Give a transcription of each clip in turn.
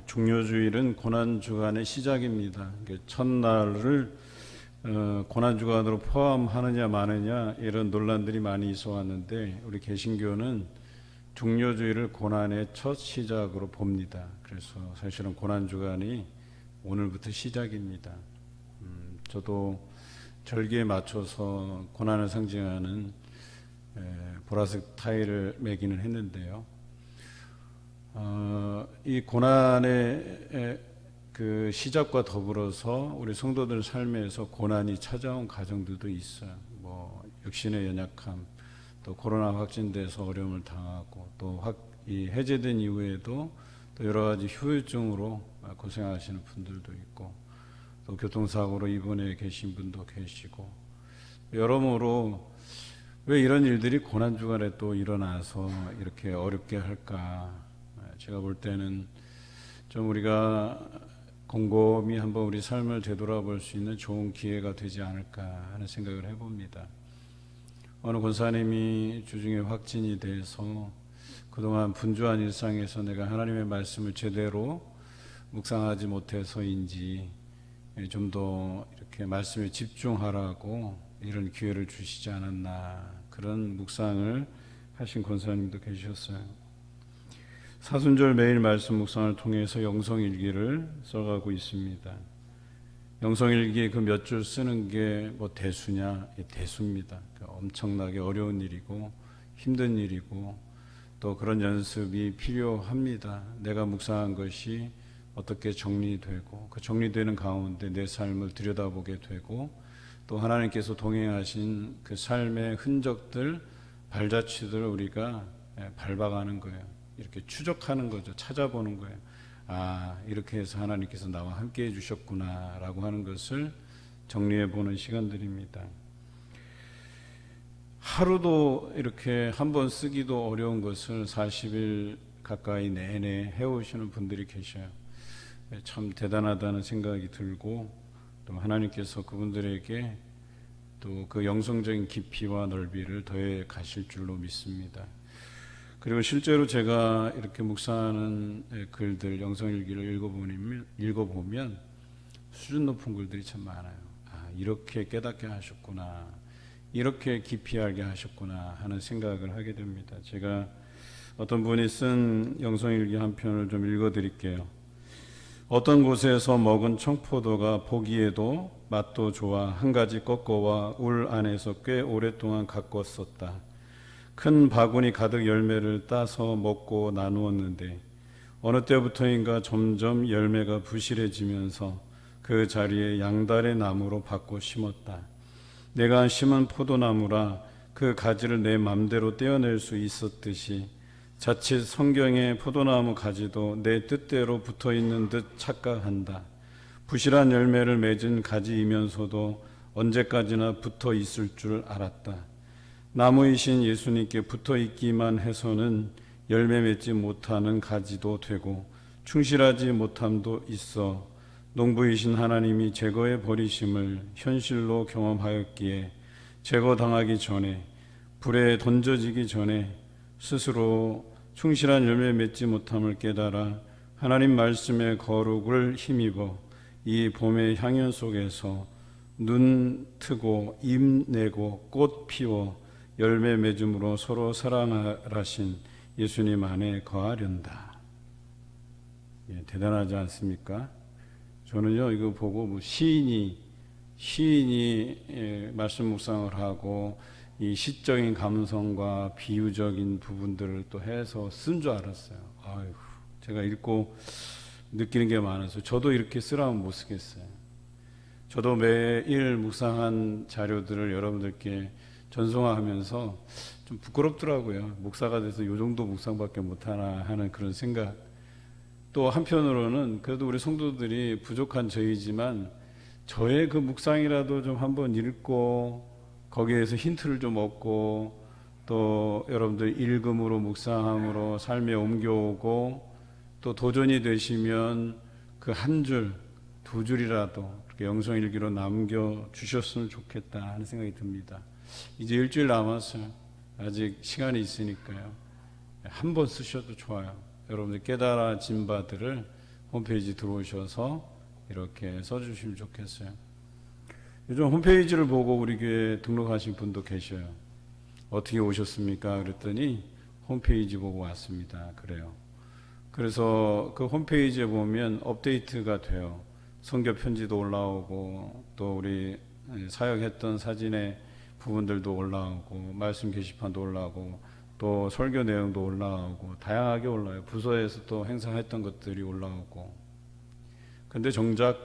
중요주일은 고난주간의 시작입니다. 첫날을 고난주간으로 포함하느냐 마느냐 이런 논란들이 많이 있어 왔는데, 우리 개신교는 중요주일을 고난의 첫 시작으로 봅니다. 그래서 사실은 고난주간이 오늘부터 시작입니다. 저도 절기에 맞춰서 고난을 상징하는 보라색 타일을 매기는 했는데요. 이 고난의 그 시작과 더불어서 우리 성도들 삶에서 고난이 찾아온 가정들도 있어요. 육신의 연약함, 또 코로나 확진돼서 어려움을 당하고, 또 이 해제된 이후에도 또 여러 가지 후유증으로 고생하시는 분들도 있고, 또 교통사고로 입원해 계신 분도 계시고, 여러모로 왜 이런 일들이 고난주간에 또 일어나서 이렇게 어렵게 할까? 제가 볼 때는 좀 우리가 곰곰이 한번 우리 삶을 되돌아볼 수 있는 좋은 기회가 되지 않을까 하는 생각을 해봅니다. 어느 권사님이 주중에 확진이 돼서 그동안 분주한 일상에서 내가 하나님의 말씀을 제대로 묵상하지 못해서인지 좀 더 이렇게 말씀에 집중하라고 이런 기회를 주시지 않았나, 그런 묵상을 하신 권사님도 계셨어요. 사순절 매일 말씀 묵상을 통해서 영성일기를 써가고 있습니다. 영성일기 그 몇 줄 쓰는 게 대수냐? 대수입니다. 엄청나게 어려운 일이고 힘든 일이고, 또 그런 연습이 필요합니다. 내가 묵상한 것이 어떻게 정리되고, 그 정리되는 가운데 내 삶을 들여다보게 되고, 또 하나님께서 동행하신 그 삶의 흔적들, 발자취들을 우리가 밟아가는 거예요. 이렇게 추적하는 거죠. 찾아보는 거예요. 이렇게 해서 하나님께서 나와 함께 해주셨구나 라고 하는 것을 정리해 보는 시간들입니다. 하루도 이렇게 한 번 쓰기도 어려운 것을 40일 가까이 내내 해오시는 분들이 계셔요. 참 대단하다는 생각이 들고, 또 하나님께서 그분들에게 또 그 영성적인 깊이와 넓이를 더해 가실 줄로 믿습니다. 그리고 실제로 제가 이렇게 묵상하는 글들, 영성일기를 읽어보면 수준 높은 글들이 참 많아요. 이렇게 깨닫게 하셨구나, 이렇게 깊이 알게 하셨구나 하는 생각을 하게 됩니다. 제가 어떤 분이 쓴 영성일기 한 편을 좀 읽어드릴게요. 어떤 곳에서 먹은 청포도가 보기에도 맛도 좋아 한 가지 꺾어와 울 안에서 꽤 오랫동안 가꿨었다. 큰 바구니 가득 열매를 따서 먹고 나누었는데 어느 때부터인가 점점 열매가 부실해지면서 그 자리에 양달의 나무로 바꿔 심었다. 내가 심은 포도나무라 그 가지를 내 맘대로 떼어낼 수 있었듯이 자칫 성경의 포도나무 가지도 내 뜻대로 붙어있는 듯 착각한다. 부실한 열매를 맺은 가지이면서도 언제까지나 붙어 있을 줄 알았다. 나무이신 예수님께 붙어 있기만 해서는 열매 맺지 못하는 가지도 되고 충실하지 못함도 있어 농부이신 하나님이 제거해 버리심을 현실로 경험하였기에 제거당하기 전에, 불에 던져지기 전에 스스로 충실한 열매 맺지 못함을 깨달아 하나님 말씀의 거룩을 힘입어 이 봄의 향연 속에서 눈 트고 잎 내고 꽃 피워 열매 맺음으로 서로 사랑하신 예수님 안에 거하련다. 대단하지 않습니까? 저는요, 이거 보고 시인이 말씀 묵상을 하고 이 시적인 감성과 비유적인 부분들을 또 해서 쓴 줄 알았어요. 제가 읽고 느끼는 게 많아서 저도 이렇게 쓰라면 못 쓰겠어요. 저도 매일 묵상한 자료들을 여러분들께 전송하면서 좀 부끄럽더라고요. 목사가 돼서 이 정도 묵상밖에 못하나 하는 그런 생각. 또 한편으로는 그래도 우리 성도들이 부족한 저희지만 저의 그 묵상이라도 좀 한번 읽고 거기에서 힌트를 좀 얻고, 또 여러분들 읽음으로 묵상함으로 삶에 옮겨오고, 또 도전이 되시면 그 한 줄, 두 줄이라도 그렇게 영성일기로 남겨주셨으면 좋겠다 하는 생각이 듭니다. 이제 일주일 남았어요. 아직 시간이 있으니까요. 한 번 쓰셔도 좋아요. 여러분들 깨달아진 바들을 홈페이지 들어오셔서 이렇게 써주시면 좋겠어요. 요즘 홈페이지를 보고 우리 교회 등록하신 분도 계셔요. 어떻게 오셨습니까? 그랬더니 홈페이지 보고 왔습니다. 그래요. 그래서 그 홈페이지에 보면 업데이트가 돼요. 선교 편지도 올라오고 또 우리 사역했던 사진의 부분들도 올라오고 말씀 게시판도 올라오고 또 설교 내용도 올라오고 다양하게 올라와요. 부서에서 또 행사했던 것들이 올라오고. 근데 정작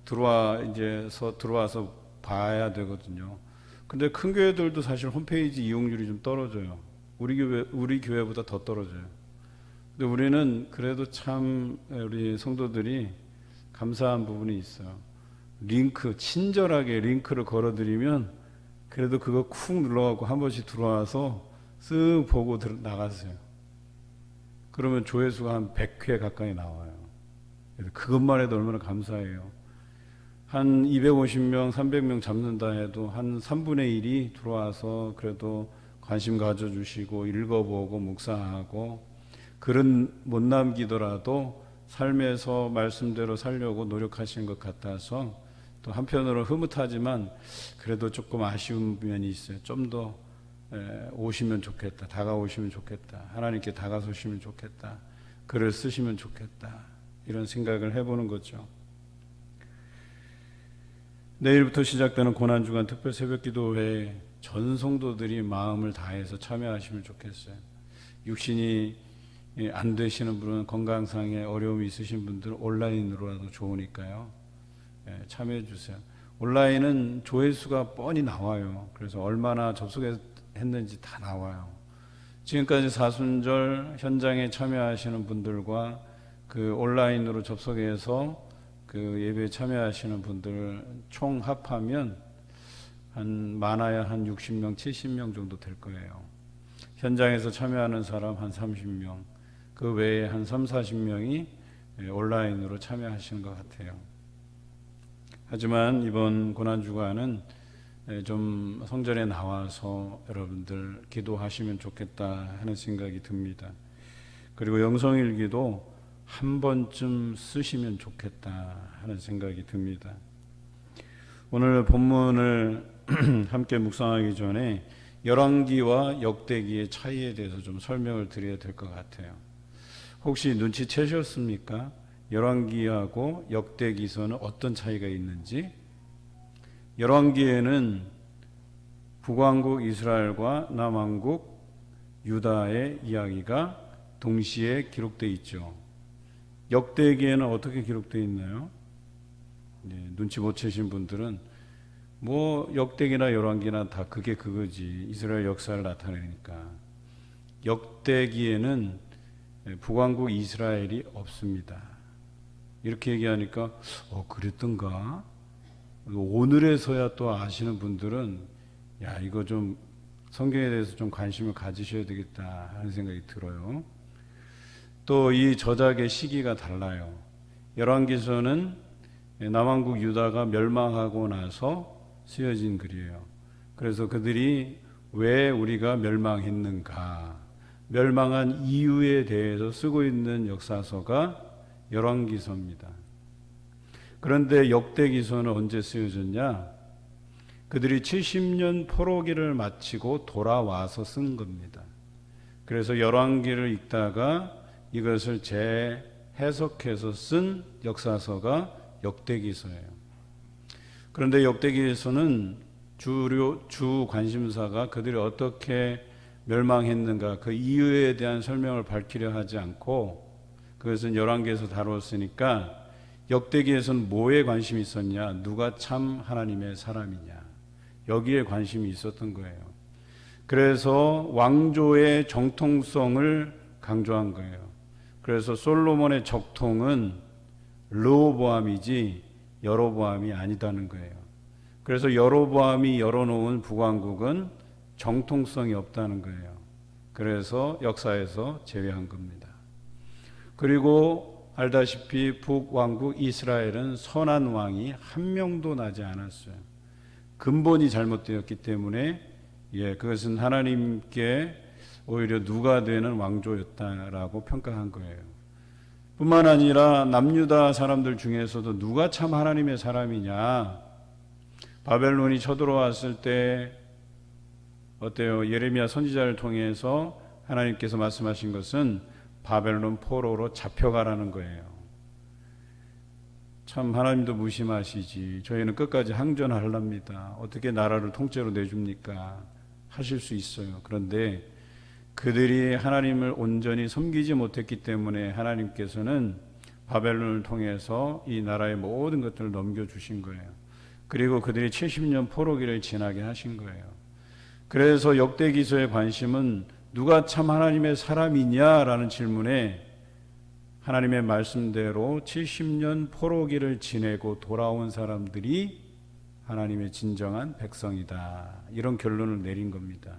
들어와서 봐야 되거든요. 근데 큰 교회들도 사실 홈페이지 이용률이 좀 떨어져요. 우리 교회보다 더 떨어져요. 근데 우리는 그래도 참 우리 성도들이 감사한 부분이 있어요. 친절하게 링크를 걸어드리면 그래도 그거 쿡 눌러갖고 한 번씩 들어와서 쓱 보고 나가세요. 그러면 조회수가 한 100회 가까이 나와요. 그것만 해도 얼마나 감사해요. 한 250명, 300명 잡는다 해도 한 3분의 1이 들어와서 그래도 관심 가져주시고 읽어보고 묵상하고 글은 못 남기더라도 삶에서 말씀대로 살려고 노력하시는 것 같아서 또 한편으로 흐뭇하지만 그래도 조금 아쉬운 면이 있어요. 좀 더 오시면 좋겠다. 다가오시면 좋겠다. 하나님께 다가서시면 좋겠다. 글을 쓰시면 좋겠다. 이런 생각을 해보는 거죠. 내일부터 시작되는 고난주간 특별 새벽기도회에 전 성도들이 마음을 다해서 참여하시면 좋겠어요. 육신이 안 되시는 분은 건강상의 어려움이 있으신 분들은 온라인으로라도 좋으니까요. 참여해 주세요. 온라인은 조회수가 뻔히 나와요. 그래서 얼마나 접속했는지 다 나와요. 지금까지 사순절 현장에 참여하시는 분들과 그 온라인으로 접속해서 그 예배에 참여하시는 분들 총 합하면 많아야 한 60명, 70명 정도 될 거예요. 현장에서 참여하는 사람 한 30명, 그 외에 한 3, 40명이 온라인으로 참여하시는 것 같아요. 하지만 이번 고난주간은 좀 성전에 나와서 여러분들 기도하시면 좋겠다 하는 생각이 듭니다. 그리고 영성일기도 한 번쯤 쓰시면 좋겠다 하는 생각이 듭니다. 오늘 본문을 함께 묵상하기 전에 열왕기와 역대기의 차이에 대해서 좀 설명을 드려야 될 것 같아요. 혹시 눈치채셨습니까? 열왕기하고 역대기서는 어떤 차이가 있는지? 열왕기에는 북왕국 이스라엘과 남왕국 유다의 이야기가 동시에 기록되어 있죠. 역대기에는 어떻게 기록되어 있나요? 눈치 못 채신 분들은 뭐 역대기나 열왕기나 다 그게 그거지. 이스라엘 역사를 나타내니까. 역대기에는 북왕국 이스라엘이 없습니다. 이렇게 얘기하니까 그랬던가? 오늘에서야 또 아시는 분들은 야 이거 좀 성경에 대해서 좀 관심을 가지셔야 되겠다 하는 생각이 들어요. 또 이 저작의 시기가 달라요. 열왕기서는 남왕국 유다가 멸망하고 나서 쓰여진 글이에요. 그래서 그들이 왜 우리가 멸망했는가, 멸망한 이유에 대해서 쓰고 있는 역사서가 열왕기서입니다. 그런데 역대기서는 언제 쓰여졌냐? 그들이 70년 포로기를 마치고 돌아와서 쓴 겁니다. 그래서 열왕기를 읽다가 이것을 재해석해서 쓴 역사서가 역대기서예요. 그런데 역대기에서는 주 관심사가 그들이 어떻게 멸망했는가 그 이유에 대한 설명을 밝히려 하지 않고 그것은 열왕기에서 다뤘으니까 역대기에서는 뭐에 관심이 있었냐? 누가 참 하나님의 사람이냐? 여기에 관심이 있었던 거예요. 그래서 왕조의 정통성을 강조한 거예요. 그래서 솔로몬의 적통은 르호보암이지 여로보암이 아니다는 거예요. 그래서 여로보암이 열어놓은 북왕국은 정통성이 없다는 거예요. 그래서 역사에서 제외한 겁니다. 그리고 알다시피 북왕국 이스라엘은 선한 왕이 한 명도 나지 않았어요. 근본이 잘못되었기 때문에 그것은 하나님께 오히려 누가 되는 왕조였다라고 평가한 거예요. 뿐만 아니라 남유다 사람들 중에서도 누가 참 하나님의 사람이냐, 바벨론이 쳐들어왔을 때 어때요? 예레미야 선지자를 통해서 하나님께서 말씀하신 것은 바벨론 포로로 잡혀가라는 거예요. 참 하나님도 무심하시지. 저희는 끝까지 항전하랍니다. 어떻게 나라를 통째로 내줍니까? 하실 수 있어요. 그런데 그들이 하나님을 온전히 섬기지 못했기 때문에 하나님께서는 바벨론을 통해서 이 나라의 모든 것들을 넘겨주신 거예요. 그리고 그들이 70년 포로기를 지나게 하신 거예요. 그래서 역대기서의 관심은 누가 참 하나님의 사람이냐라는 질문에 하나님의 말씀대로 70년 포로기를 지내고 돌아온 사람들이 하나님의 진정한 백성이다. 이런 결론을 내린 겁니다.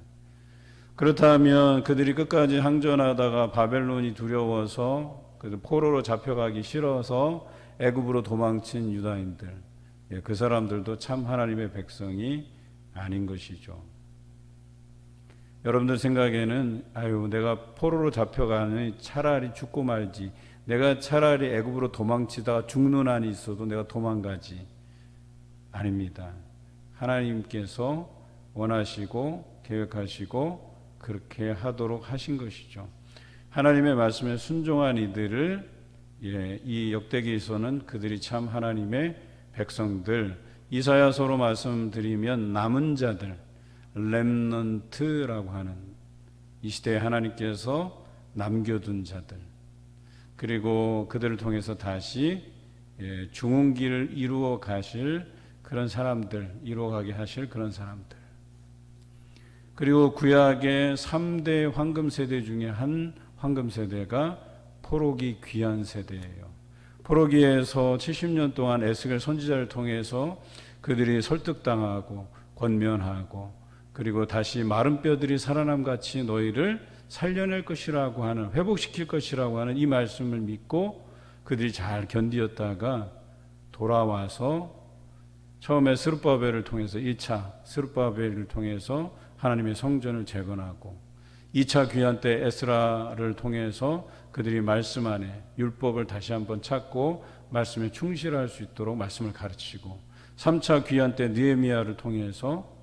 그렇다면 그들이 끝까지 항전하다가 바벨론이 두려워서 포로로 잡혀가기 싫어서 애굽으로 도망친 유다인들, 그 사람들도 참 하나님의 백성이 아닌 것이죠. 여러분들 생각에는 내가 포로로 잡혀가니 차라리 죽고 말지, 내가 차라리 애굽으로 도망치다가 죽는 한이 있어도 내가 도망가지. 아닙니다. 하나님께서 원하시고 계획하시고 그렇게 하도록 하신 것이죠. 하나님의 말씀에 순종한 이들을 이 역대기에서는 그들이 참 하나님의 백성들, 이사야서로 말씀드리면 남은 자들, 렘넌트라고 하는 이 시대에 하나님께서 남겨둔 자들, 그리고 그들을 통해서 다시 중흥기를 이루어 가실 그런 사람들, 이루어가게 하실 그런 사람들. 그리고 구약의 3대 황금 세대 중에 한 황금 세대가 포로기 귀한 세대예요. 포로기에서 70년 동안 에스겔 선지자를 통해서 그들이 설득당하고 권면하고, 그리고 다시 마른 뼈들이 살아남같이 너희를 살려낼 것이라고 하는, 회복시킬 것이라고 하는 이 말씀을 믿고 그들이 잘 견디었다가 돌아와서 처음에 스룹바벨을 통해서 1차 스룹바벨을 통해서 하나님의 성전을 재건하고, 2차 귀환 때 에스라를 통해서 그들이 말씀 안에 율법을 다시 한번 찾고 말씀에 충실할 수 있도록 말씀을 가르치고, 3차 귀환 때 느헤미야를 통해서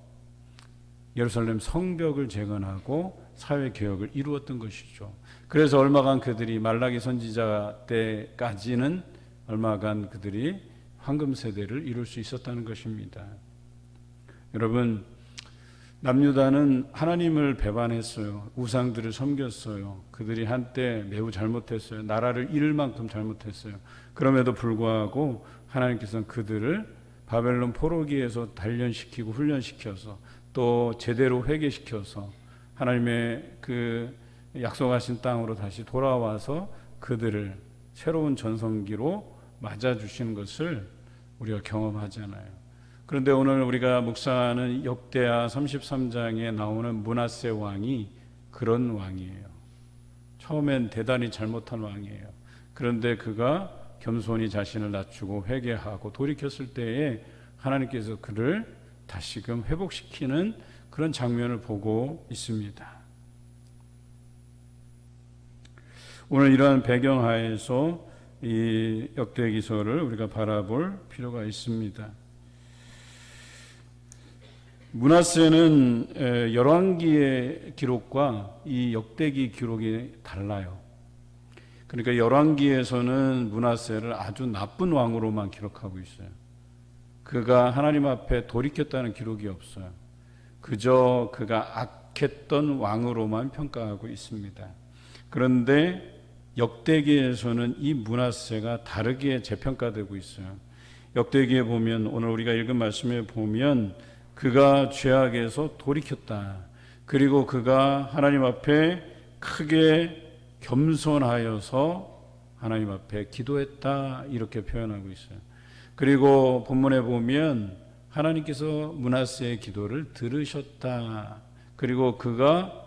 예루살렘 성벽을 재건하고 사회개혁을 이루었던 것이죠. 그래서 얼마간 그들이 말라기 선지자 때까지는 얼마간 그들이 황금세대를 이룰 수 있었다는 것입니다. 여러분, 남유다는 하나님을 배반했어요. 우상들을 섬겼어요. 그들이 한때 매우 잘못했어요. 나라를 잃을 만큼 잘못했어요. 그럼에도 불구하고 하나님께서는 그들을 바벨론 포로기에서 단련시키고 훈련시켜서 또 제대로 회개시켜서 하나님의 그 약속하신 땅으로 다시 돌아와서 그들을 새로운 전성기로 맞아주시는 것을 우리가 경험하잖아요. 그런데 오늘 우리가 묵상하는 역대하 33장에 나오는 므낫세 왕이 그런 왕이에요. 처음엔 대단히 잘못한 왕이에요. 그런데 그가 겸손히 자신을 낮추고 회개하고 돌이켰을 때에 하나님께서 그를 다시금 회복시키는 그런 장면을 보고 있습니다. 오늘 이러한 배경하에서 이 역대기서를 우리가 바라볼 필요가 있습니다. 므낫세는 열왕기의 기록과 이 역대기 기록이 달라요. 그러니까 열왕기에서는 므낫세를 아주 나쁜 왕으로만 기록하고 있어요. 그가 하나님 앞에 돌이켰다는 기록이 없어요. 그저 그가 악했던 왕으로만 평가하고 있습니다. 그런데 역대기에서는 이 므낫세가 다르게 재평가되고 있어요. 역대기에 보면, 오늘 우리가 읽은 말씀에 보면 그가 죄악에서 돌이켰다. 그리고 그가 하나님 앞에 크게 겸손하여서 하나님 앞에 기도했다. 이렇게 표현하고 있어요. 그리고 본문에 보면 하나님께서 므낫세의 기도를 들으셨다. 그리고 그가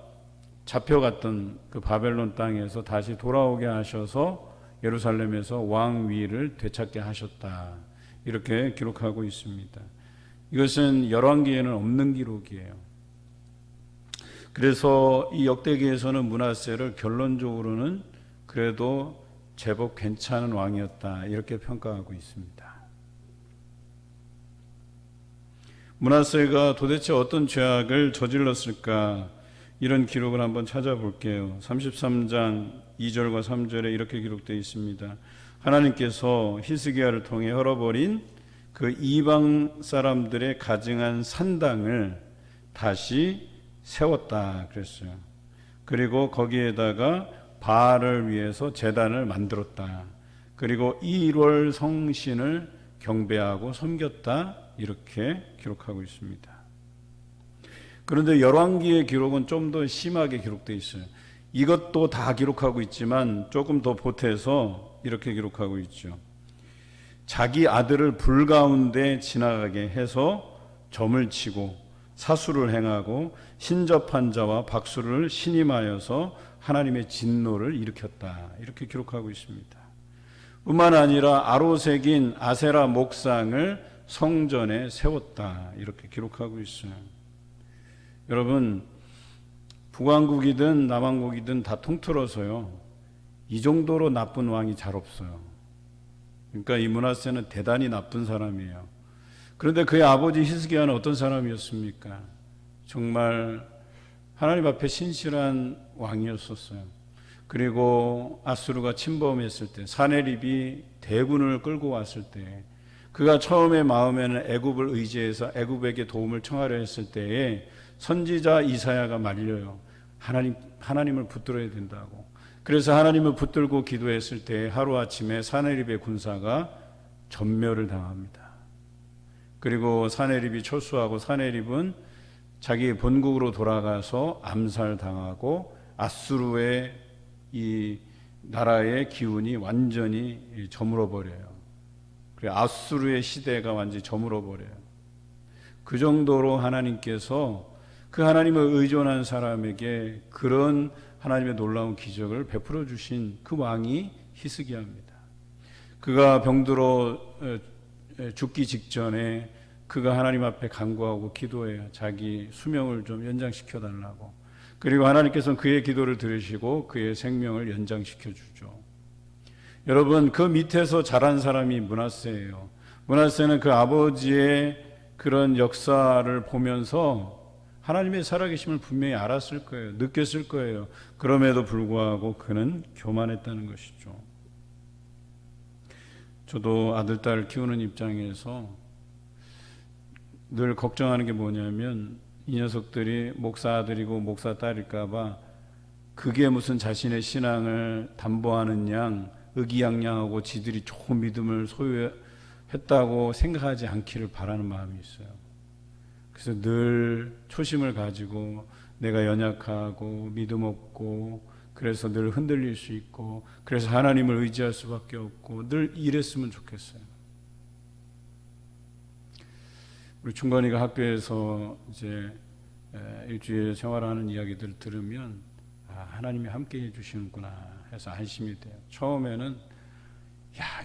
잡혀갔던 그 바벨론 땅에서 다시 돌아오게 하셔서 예루살렘에서 왕위를 되찾게 하셨다. 이렇게 기록하고 있습니다. 이것은 열왕기에는 없는 기록이에요. 그래서 이 역대기에서는 므낫세를 결론적으로는 그래도 제법 괜찮은 왕이었다 이렇게 평가하고 있습니다. 므낫세가 도대체 어떤 죄악을 저질렀을까 이런 기록을 한번 찾아볼게요. 33장 2절과 3절에 이렇게 기록되어 있습니다. 하나님께서 히스기야를 통해 헐어버린 그 이방 사람들의 가증한 산당을 다시 세웠다 그랬어요. 그리고 거기에다가 바알을 위해서 제단을 만들었다. 그리고 1월 성신을 경배하고 섬겼다 이렇게 기록하고 있습니다. 그런데 열왕기의 기록은 좀 더 심하게 기록되어 있어요. 이것도 다 기록하고 있지만 조금 더 보태서 이렇게 기록하고 있죠. 자기 아들을 불 가운데 지나가게 해서 점을 치고 사수를 행하고 신접한 자와 박수를 신임하여서 하나님의 진노를 일으켰다 이렇게 기록하고 있습니다. 뿐만 아니라 아로색인 아세라 목상을 성전에 세웠다 이렇게 기록하고 있어요. 여러분, 북왕국이든 남왕국이든 다 통틀어서요 이 정도로 나쁜 왕이 잘 없어요. 그러니까 이 므낫세는 대단히 나쁜 사람이에요. 그런데 그의 아버지 히스기야는 어떤 사람이었습니까? 정말 하나님 앞에 신실한 왕이었었어요. 그리고 아수르가 침범했을 때, 사네립이 대군을 끌고 왔을 때, 그가 처음에 마음에는 애굽을 의지해서 애굽에게 도움을 청하려 했을 때에 선지자 이사야가 말려요. 하나님을 붙들어야 된다고. 그래서 하나님을 붙들고 기도했을 때 하루아침에 사네립의 군사가 전멸을 당합니다. 그리고 사네립이 철수하고 사네립은 자기 본국으로 돌아가서 암살당하고 아수르의 이 나라의 기운이 완전히 저물어 버려요. 그래 아수르의 시대가 완전히 저물어 버려요. 그 정도로 하나님께서 그 하나님을 의존한 사람에게 그런 하나님의 놀라운 기적을 베풀어 주신 그 왕이 히스기야입니다. 그가 병들어 죽기 직전에 그가 하나님 앞에 간구하고 기도해요. 자기 수명을 좀 연장시켜 달라고. 그리고 하나님께서는 그의 기도를 들으시고 그의 생명을 연장시켜 주죠. 여러분, 그 밑에서 자란 사람이 므낫세예요. 므낫세는 그 아버지의 그런 역사를 보면서 하나님의 살아계심을 분명히 알았을 거예요. 느꼈을 거예요. 그럼에도 불구하고 그는 교만했다는 것이죠. 저도 아들, 딸 키우는 입장에서 늘 걱정하는 게 뭐냐면 이 녀석들이 목사 아들이고 목사 딸일까 봐 그게 무슨 자신의 신앙을 담보하는 양 의기양양하고 지들이 좋은 믿음을 소유했다고 생각하지 않기를 바라는 마음이 있어요. 그래서 늘 초심을 가지고 내가 연약하고 믿음 없고 그래서 늘 흔들릴 수 있고 그래서 하나님을 의지할 수밖에 없고 늘 이랬으면 좋겠어요. 우리 중건이가 학교에서 이제 일주일 생활하는 이야기들 들으면 하나님이 함께 해주시는구나 해서 안심이 돼요. 처음에는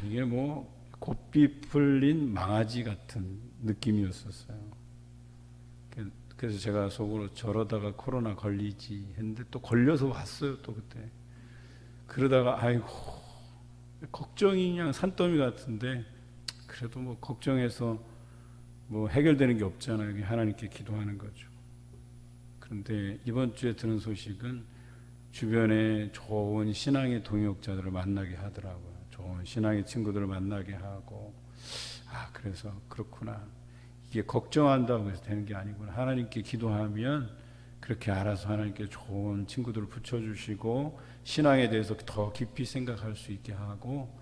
이게 뭐 곱비 풀린 망아지 같은 느낌이었었어요. 그래서 제가 속으로 저러다가 코로나 걸리지 했는데 또 걸려서 왔어요. 또 그때 그러다가 아이고 걱정이 그냥 산더미 같은데 그래도 뭐 걱정해서 뭐 해결되는 게 없잖아요. 하나님께 기도하는 거죠. 그런데 이번 주에 들은 소식은 주변에 좋은 신앙의 동역자들을 만나게 하더라고요. 좋은 신앙의 친구들을 만나게 하고 그래서 그렇구나. 이게 걱정한다고 해서 되는 게 아니구나. 하나님께 기도하면 그렇게 알아서 하나님께 좋은 친구들을 붙여주시고 신앙에 대해서 더 깊이 생각할 수 있게 하고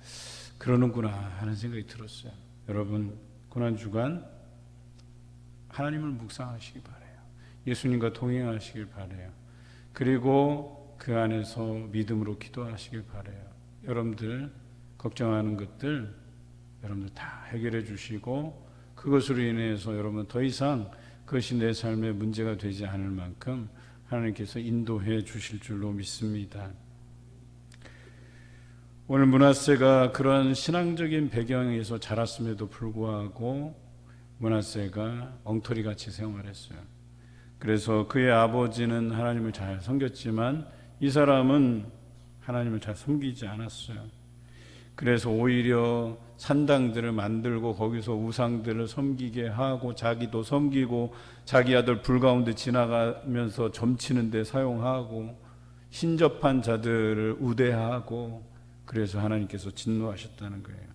그러는구나 하는 생각이 들었어요. 여러분 고난주간 하나님을 묵상하시기 바라요. 예수님과 동행하시길 바라요. 그리고 그 안에서 믿음으로 기도하시길 바라요. 여러분들 걱정하는 것들 여러분들 다 해결해 주시고 그것으로 인해서 여러분 더 이상 그것이 내 삶의 문제가 되지 않을 만큼 하나님께서 인도해 주실 줄로 믿습니다. 오늘 므낫세가 그런 신앙적인 배경에서 자랐음에도 불구하고 므낫세가 엉터리같이 생활했어요. 그래서 그의 아버지는 하나님을 잘 섬겼지만 이 사람은 하나님을 잘 섬기지 않았어요. 그래서 오히려 산당들을 만들고 거기서 우상들을 섬기게 하고 자기도 섬기고 자기 아들 불 가운데 지나가면서 점치는 데 사용하고 신접한 자들을 우대하고, 그래서 하나님께서 진노하셨다는 거예요.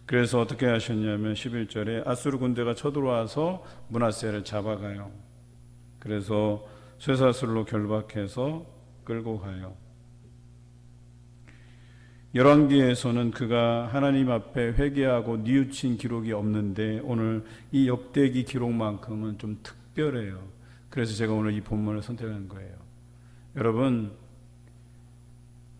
그래서 어떻게 하셨냐면 11절에 아수르 군대가 쳐들어와서 므낫세를 잡아가요. 그래서 쇠사슬로 결박해서 끌고 가요. 열왕기에서는 그가 하나님 앞에 회개하고 뉘우친 기록이 없는데 오늘 이 역대기 기록만큼은 좀 특별해요. 그래서 제가 오늘 이 본문을 선택한 거예요. 여러분,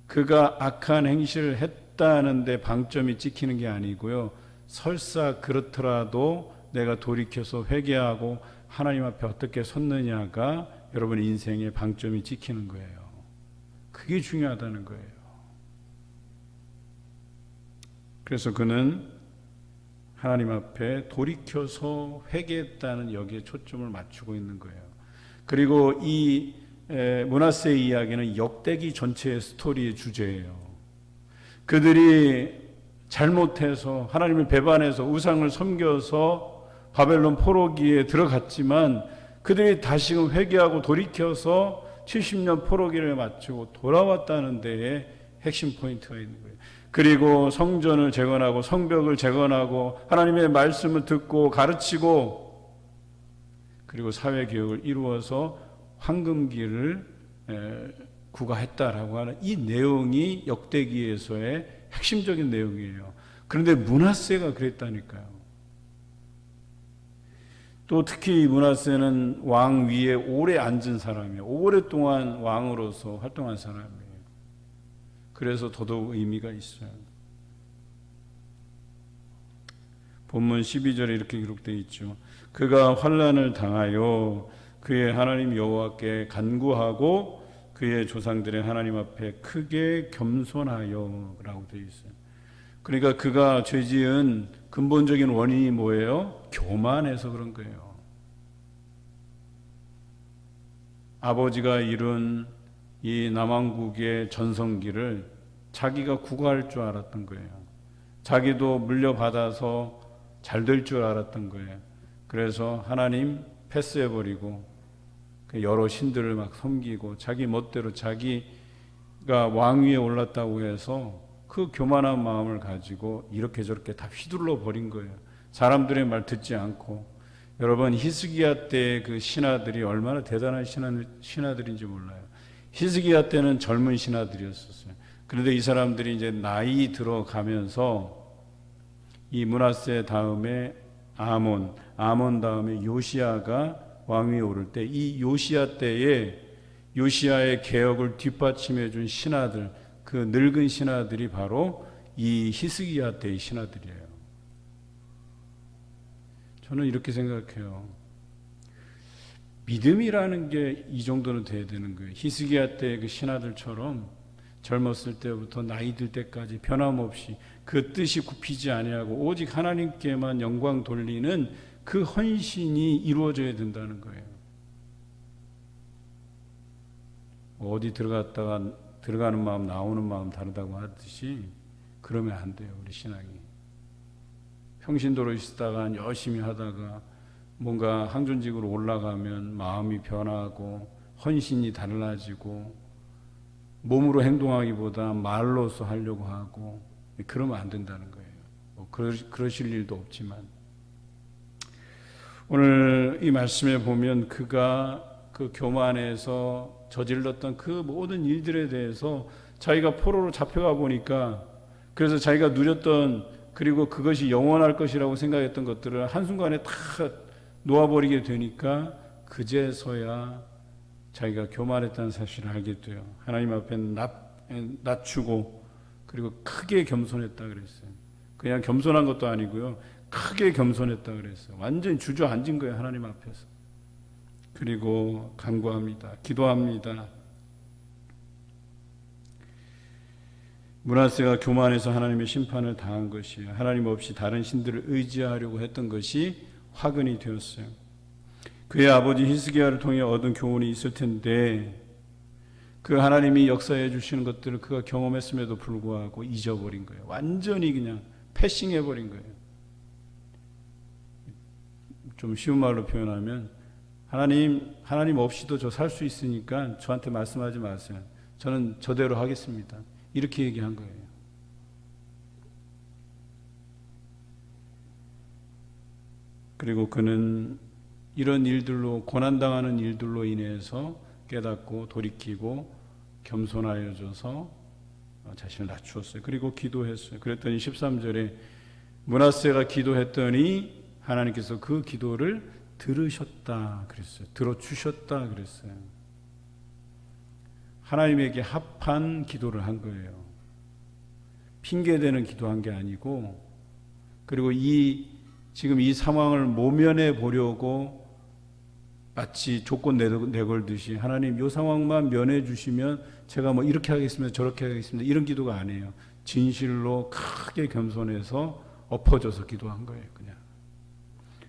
그가 악한 행실을 했다는데 방점이 찍히는 게 아니고요, 설사 그렇더라도 내가 돌이켜서 회개하고 하나님 앞에 어떻게 섰느냐가 여러분 인생의 방점이 찍히는 거예요. 그게 중요하다는 거예요. 그래서 그는 하나님 앞에 돌이켜서 회개했다는 여기에 초점을 맞추고 있는 거예요. 그리고 이 므낫세의 이야기는 역대기 전체의 스토리의 주제예요. 그들이 잘못해서 하나님을 배반해서 우상을 섬겨서 바벨론 포로기에 들어갔지만 그들이 다시금 회개하고 돌이켜서 70년 포로기를 마치고 돌아왔다는 데에 핵심 포인트가 있는 거예요. 그리고 성전을 재건하고 성벽을 재건하고 하나님의 말씀을 듣고 가르치고 그리고 사회개혁을 이루어서 황금기를 구가했다라고 하는 이 내용이 역대기에서의 핵심적인 내용이에요. 그런데 므낫세가 그랬다니까요. 또 특히 므낫세는 왕 위에 오래 앉은 사람이에요. 오랫동안 왕으로서 활동한 사람이에요. 그래서 더더욱 의미가 있어요. 본문 12절에 이렇게 기록되어 있죠. 그가 환난을 당하여 그의 하나님 여호와께 간구하고 그의 조상들의 하나님 앞에 크게 겸손하여 라고 되어 있어요. 그러니까 그가 죄지은 근본적인 원인이 뭐예요? 교만해서 그런 거예요. 아버지가 이룬 이 남왕국의 전성기를 자기가 구가할 줄 알았던 거예요. 자기도 물려받아서 잘 될 줄 알았던 거예요. 그래서 하나님 패스해버리고 여러 신들을 막 섬기고 자기 멋대로 자기가 왕위에 올랐다고 해서 그 교만한 마음을 가지고 이렇게 저렇게 다 휘둘러 버린 거예요. 사람들의 말 듣지 않고. 여러분, 히스기야 때의 그 신하들이 얼마나 대단한 신하들인지 몰라요. 히스기야 때는 젊은 신하들이었었어요. 그런데 이 사람들이 이제 나이 들어가면서 이 므낫세 다음에 아몬 다음에 요시야가 왕위에 오를 때 이 요시야 때에 요시야의 개혁을 뒷받침해 준 신하들, 그 늙은 신하들이 바로 이 히스기야 때의 신하들이에요. 저는 이렇게 생각해요. 믿음이라는 게 이 정도는 돼야 되는 거예요. 히스기야 때 그 신하들처럼 젊었을 때부터 나이 들 때까지 변함없이 그 뜻이 굽히지 아니하고 오직 하나님께만 영광 돌리는 그 헌신이 이루어져야 된다는 거예요. 어디 들어가는 마음 나오는 마음 다르다고 하듯이 그러면 안 돼요. 우리 신앙이 평신도로 있다가 열심히 하다가 뭔가 항존직으로 올라가면 마음이 변하고 헌신이 달라지고 몸으로 행동하기보다 말로서 하려고 하고 그러면 안 된다는 거예요. 그러실 일도 없지만 오늘 이 말씀에 보면 그가 그 교만에서 저질렀던 그 모든 일들에 대해서 자기가 포로로 잡혀가 보니까 그래서 자기가 누렸던 그리고 그것이 영원할 것이라고 생각했던 것들을 한순간에 다 놓아버리게 되니까 그제서야 자기가 교만했다는 사실을 알게 돼요. 하나님 앞에 낮추고 그리고 크게 겸손했다 그랬어요. 그냥 겸손한 것도 아니고요. 크게 겸손했다 그랬어요. 완전히 주저앉은 거예요. 하나님 앞에서. 그리고 간구합니다. 기도합니다. 므낫세가 교만해서 하나님의 심판을 당한 것이에요. 하나님 없이 다른 신들을 의지하려고 했던 것이 화근이 되었어요. 그의 아버지 히스기야를 통해 얻은 교훈이 있을 텐데 그 하나님이 역사해 주시는 것들을 그가 경험했음에도 불구하고 잊어버린 거예요. 완전히 그냥 패싱해버린 거예요. 좀 쉬운 말로 표현하면 하나님 없이도 저 살 수 있으니까 저한테 말씀하지 마세요. 저는 저대로 하겠습니다. 이렇게 얘기한 거예요. 그리고 그는 이런 일들로, 고난당하는 일들로 인해서 깨닫고 돌이키고 겸손하여져서 자신을 낮추었어요. 그리고 기도했어요. 그랬더니 13절에 므낫세가 기도했더니 하나님께서 그 기도를 들으셨다 그랬어요. 들어주셨다 그랬어요. 하나님에게 합한 기도를 한 거예요. 핑계대는 기도한 게 아니고, 그리고 지금 이 상황을 모면해 보려고 마치 조건 내걸듯이 하나님 이 상황만 면해 주시면 제가 뭐 이렇게 하겠습니다, 저렇게 하겠습니다, 이런 기도가 아니에요. 진실로 크게 겸손해서 엎어져서 기도한 거예요. 그냥.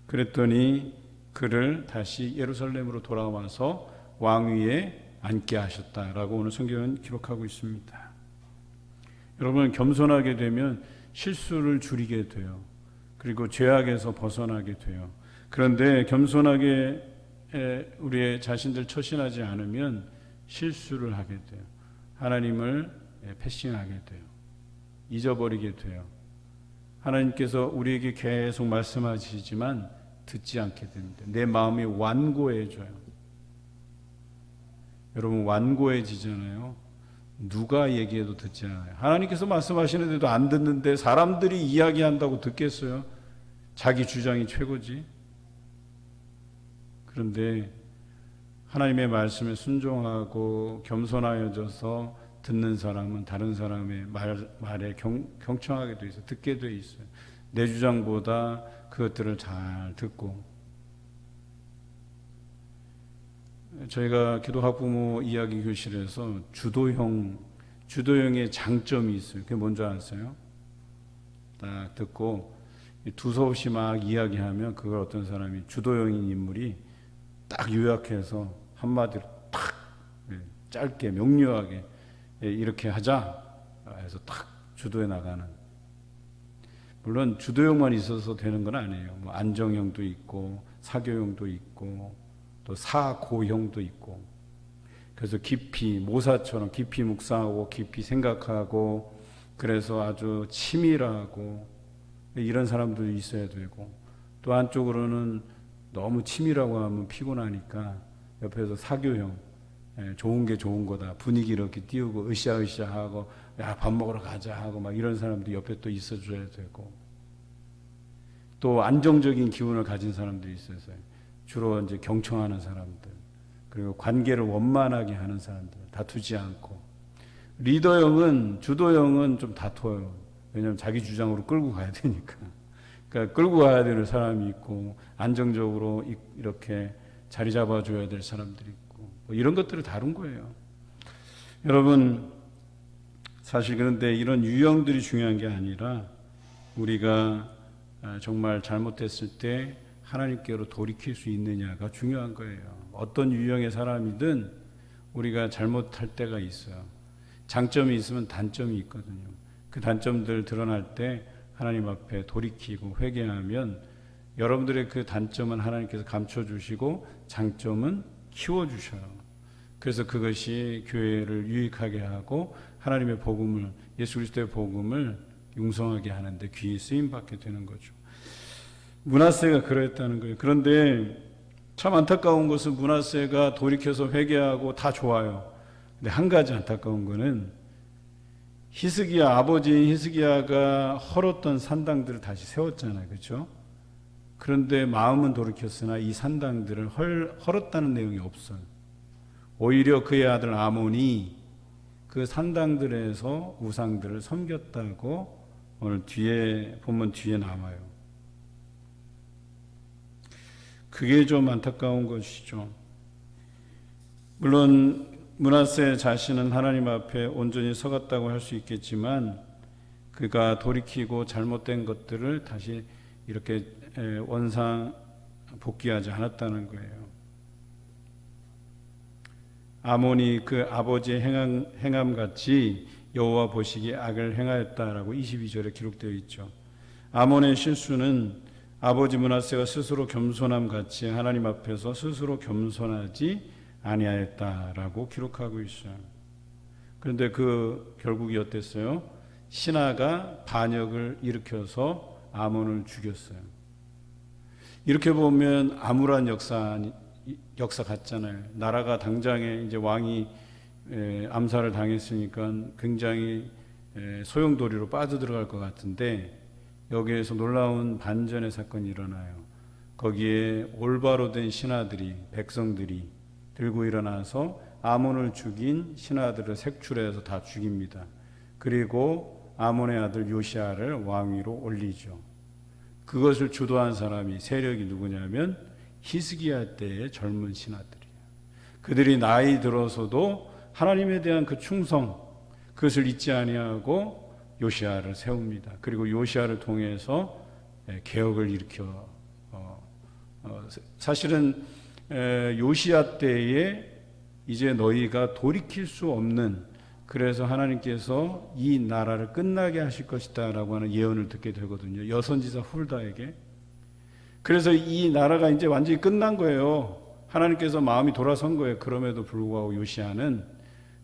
그랬더니 그를 다시 예루살렘으로 돌아와서 왕위에 앉게 하셨다라고 오늘 성경은 기록하고 있습니다. 여러분, 겸손하게 되면 실수를 줄이게 돼요. 그리고 죄악에서 벗어나게 돼요. 그런데 겸손하게 우리의 자신들 처신하지 않으면 실수를 하게 돼요. 하나님을 패싱하게 돼요. 잊어버리게 돼요. 하나님께서 우리에게 계속 말씀하시지만 듣지 않게 됩니다. 내 마음이 완고해져요. 여러분, 완고해지잖아요. 누가 얘기해도 듣지 않아요. 하나님께서 말씀하시는데도 안 듣는데 사람들이 이야기한다고 듣겠어요? 자기 주장이 최고지. 그런데 하나님의 말씀에 순종하고 겸손하여져서 듣는 사람은 다른 사람의 말에 경청하게 돼 있어요. 듣게 돼 있어요. 내 주장보다 그것들을 잘 듣고. 저희가 기도학부모 이야기 교실에서 주도형의 장점이 있어요. 그게 뭔지 아세요? 딱 듣고 두서없이 막 이야기하면 그걸 어떤 사람이, 주도형인 인물이 딱 요약해서 한마디로 탁 짧게 명료하게 이렇게 하자 해서 탁 주도해 나가는. 물론 주도형만 있어서 되는 건 아니에요. 뭐 안정형도 있고 사교형도 있고 또 사고형도 있고. 그래서 깊이, 모사처럼 깊이 묵상하고 깊이 생각하고, 그래서 아주 치밀하고 이런 사람도 있어야 되고, 또 한쪽으로는 너무 치밀하고 하면 피곤하니까 옆에서 사교형, 좋은 게 좋은 거다, 분위기 이렇게 띄우고 으쌰으쌰 하고, 야 밥 먹으러 가자 하고 막 이런 사람도 옆에 또 있어줘야 되고, 또 안정적인 기운을 가진 사람도 있어서요. 주로 이제 경청하는 사람들, 그리고 관계를 원만하게 하는 사람들, 다투지 않고. 리더형은, 주도형은 좀 다퉈요. 왜냐하면 자기 주장으로 끌고 가야 되니까. 그러니까 끌고 가야 되는 사람이 있고, 안정적으로 이렇게 자리 잡아줘야 될 사람들이 있고, 뭐 이런 것들을 다룬 거예요. 여러분, 사실 그런데 이런 유형들이 중요한 게 아니라 우리가 정말 잘못했을 때 하나님께로 돌이킬 수 있느냐가 중요한 거예요. 어떤 유형의 사람이든 우리가 잘못할 때가 있어요. 장점이 있으면 단점이 있거든요. 그 단점들 드러날 때 하나님 앞에 돌이키고 회개하면 여러분들의 그 단점은 하나님께서 감춰주시고 장점은 키워주셔요. 그래서 그것이 교회를 유익하게 하고 하나님의 복음을, 예수 그리스도의 복음을 융성하게 하는데 귀히 쓰임받게 되는 거죠. 므낫세가 그랬다는 거예요. 그런데 참 안타까운 것은 므낫세가 돌이켜서 회개하고 다 좋아요. 근데 한 가지 안타까운 거는 히스기야, 아버지인 히스기야가 헐었던 산당들을 다시 세웠잖아요. 그렇죠? 그런데 마음은 돌이켰으나 이 산당들을 헐었다는 내용이 없어요. 오히려 그의 아들 아몬이 그 산당들에서 우상들을 섬겼다고 오늘 본문 뒤에 나와요. 그게 좀 안타까운 것이죠. 물론 므낫세 자신은 하나님 앞에 온전히 서갔다고 할 수 있겠지만 그가 돌이키고 잘못된 것들을 다시 이렇게 원상 복귀하지 않았다는 거예요. 아몬이 그 아버지의 행함같이 여호와 보시기에 악을 행하였다라고 22절에 기록되어 있죠. 아몬의 실수는 아버지 므낫세가 스스로 겸손함 같이 하나님 앞에서 스스로 겸손하지 아니하였다라고 기록하고 있어요. 그런데 그 결국이 어땠어요? 신하가 반역을 일으켜서 아몬을 죽였어요. 이렇게 보면 암울한 역사 같잖아요. 나라가 당장에 이제 왕이 암살을 당했으니까 굉장히 소용돌이로 빠져들어갈 것 같은데 여기에서 놀라운 반전의 사건이 일어나요. 거기에 올바로 된 신하들이, 백성들이 들고 일어나서 아몬을 죽인 신하들을 색출해서 다 죽입니다. 그리고 아몬의 아들 요시아를 왕위로 올리죠. 그것을 주도한 사람이, 세력이 누구냐면 히스기야 때의 젊은 신하들이에요. 그들이 나이 들어서도 하나님에 대한 그 충성, 그것을 잊지 아니하고 요시아를 세웁니다. 그리고 요시아를 통해서 개혁을 일으켜 사실은 요시아 때에 이제 너희가 돌이킬 수 없는, 그래서 하나님께서 이 나라를 끝나게 하실 것이다 라고 하는 예언을 듣게 되거든요. 여선지사 훌다에게. 그래서 이 나라가 이제 완전히 끝난 거예요. 하나님께서 마음이 돌아선 거예요. 그럼에도 불구하고 요시아는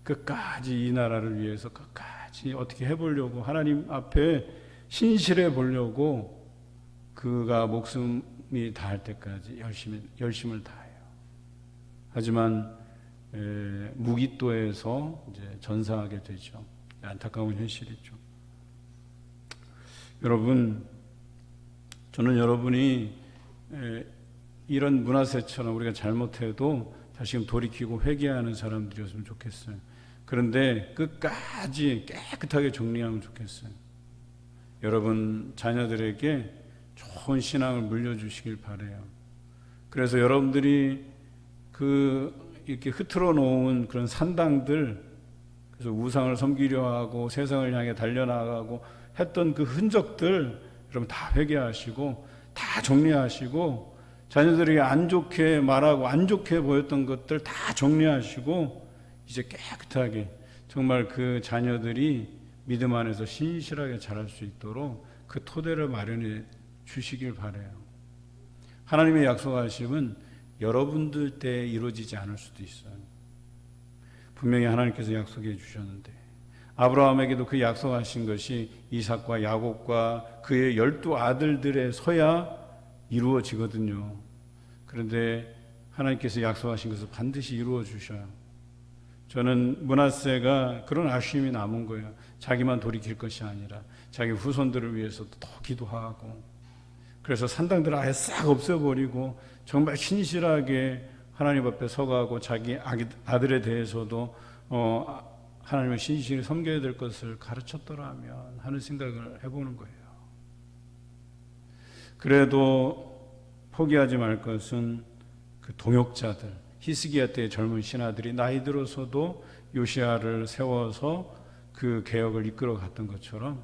끝까지 이 나라를 위해서 끝까지 어떻게 해보려고, 하나님 앞에 신실해 보려고 그가 목숨이 다할 때까지 열심을 다해요. 하지만 무기또에서 이제 전사하게 되죠. 안타까운 현실이죠. 여러분, 저는 여러분이 이런 므낫세처럼 우리가 잘못해도 다시금 돌이키고 회개하는 사람들이었으면 좋겠어요. 그런데 끝까지 깨끗하게 정리하면 좋겠어요. 여러분 자녀들에게 좋은 신앙을 물려주시길 바라요. 그래서 여러분들이 이렇게 흐트러 놓은 그런 산당들, 그래서 우상을 섬기려 하고 세상을 향해 달려나가고 했던 그 흔적들 여러분 다 회개하시고 다 정리하시고, 자녀들에게 안 좋게 말하고 안 좋게 보였던 것들 다 정리하시고 이제 깨끗하게 정말 그 자녀들이 믿음 안에서 신실하게 자랄 수 있도록 그 토대를 마련해 주시길 바라요. 하나님의 약속하심은 여러분들 때에 이루어지지 않을 수도 있어요. 분명히 하나님께서 약속해 주셨는데, 아브라함에게도 그 약속하신 것이 이삭과 야곱과 그의 12 아들들에 서야 이루어지거든요. 그런데 하나님께서 약속하신 것을 반드시 이루어 주셔요. 저는 므낫세가 그런 아쉬움이 남은 거예요. 자기만 돌이킬 것이 아니라 자기 후손들을 위해서도 더 기도하고, 그래서 산당들을 아예 싹 없애버리고 정말 신실하게 하나님 앞에 서가고 자기 아들에 대해서도 하나님을 신실히 섬겨야 될 것을 가르쳤더라면 하는 생각을 해보는 거예요. 그래도 포기하지 말 것은 그 동역자들, 히스기야 때의 젊은 신하들이 나이 들어서도 요시아를 세워서 그 개혁을 이끌어 갔던 것처럼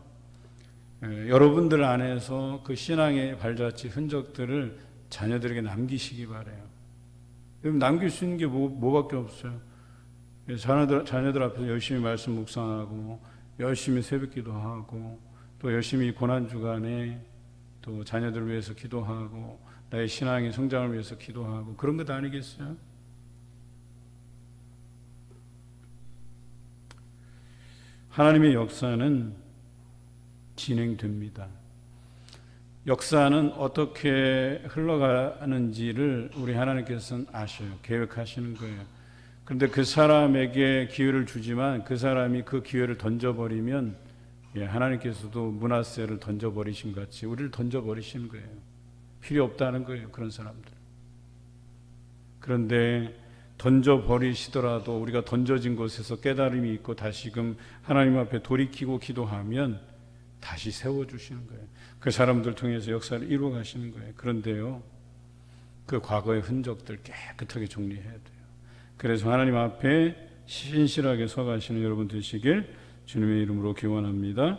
여러분들 안에서 그 신앙의 발자취 흔적들을 자녀들에게 남기시기 바라요. 남길 수 있는 게 뭐밖에 없어요. 자녀들 앞에서 열심히 말씀 묵상하고 열심히 새벽 기도하고 또 열심히 고난주간에 또 자녀들을 위해서 기도하고 나의 신앙의 성장을 위해서 기도하고 그런 것 아니겠어요? 하나님의 역사는 진행됩니다. 역사는 어떻게 흘러가는지를 우리 하나님께서는 아셔요. 계획하시는 거예요. 그런데 그 사람에게 기회를 주지만 그 사람이 그 기회를 던져버리면 하나님께서도 므낫세를 던져버리신 같이 우리를 던져버리시는 거예요. 필요 없다는 거예요. 그런 사람들. 그런데 던져버리시더라도 우리가 던져진 곳에서 깨달음이 있고 다시금 하나님 앞에 돌이키고 기도하면 다시 세워주시는 거예요. 그 사람들 통해서 역사를 이루어 가시는 거예요. 그런데요, 그 과거의 흔적들 깨끗하게 정리해야 돼요. 그래서 하나님 앞에 신실하게 서가시는 여러분 되시길 주님의 이름으로 기원합니다.